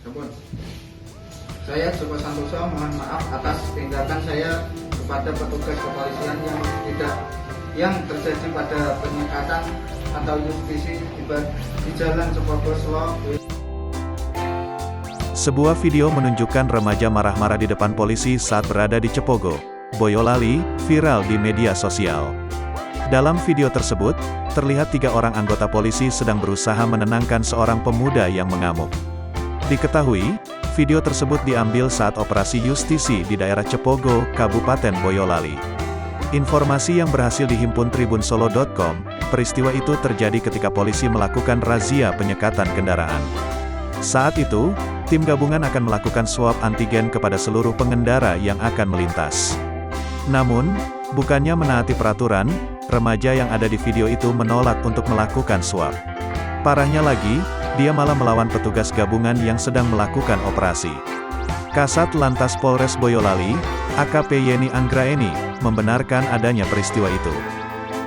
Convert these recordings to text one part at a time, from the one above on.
Ampun. Saya Joko Santoso mohon maaf atas tindakan saya kepada petugas kepolisian yang terjadi pada penyekatan atau justisi di Jalan Cepogo Selo. Sebuah video menunjukkan remaja marah-marah di depan polisi saat berada di Cepogo, Boyolali, viral di media sosial. Dalam video tersebut, terlihat 3 orang anggota polisi sedang berusaha menenangkan seorang pemuda yang mengamuk. Diketahui, video tersebut diambil saat operasi justisi di daerah Cepogo, Kabupaten Boyolali. Informasi yang berhasil dihimpun tribunsolo.com, peristiwa itu terjadi ketika polisi melakukan razia penyekatan kendaraan. Saat itu, tim gabungan akan melakukan swab antigen kepada seluruh pengendara yang akan melintas. Namun, bukannya menaati peraturan, remaja yang ada di video itu menolak untuk melakukan swab. Parahnya lagi, dia malah melawan petugas gabungan yang sedang melakukan operasi. Kasat Lantas Polres Boyolali, AKP Yeni Anggraeni, membenarkan adanya peristiwa itu.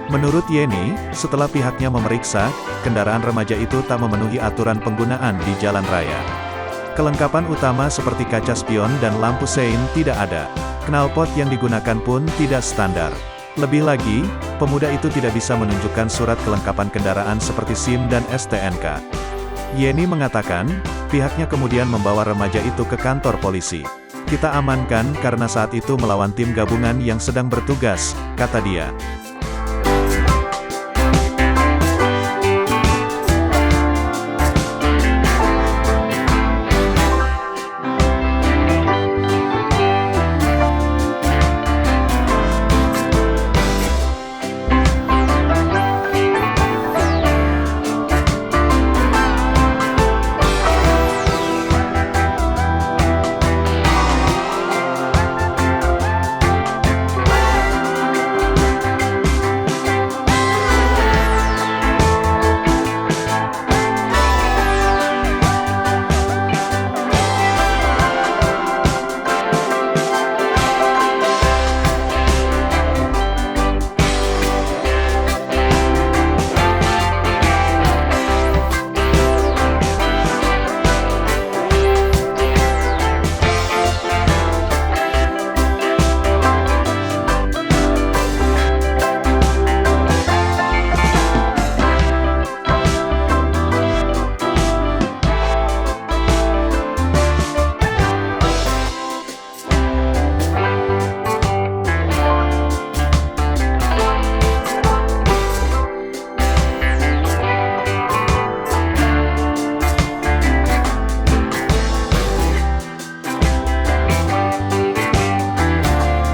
Menurut Yeni, setelah pihaknya memeriksa, kendaraan remaja itu tak memenuhi aturan penggunaan di jalan raya. Kelengkapan utama seperti kaca spion dan lampu sein tidak ada. Knalpot yang digunakan pun tidak standar. Lebih lagi, pemuda itu tidak bisa menunjukkan surat kelengkapan kendaraan seperti SIM dan STNK. Yeni mengatakan, pihaknya kemudian membawa remaja itu ke kantor polisi. Kita amankan karena saat itu melawan tim gabungan yang sedang bertugas, kata dia.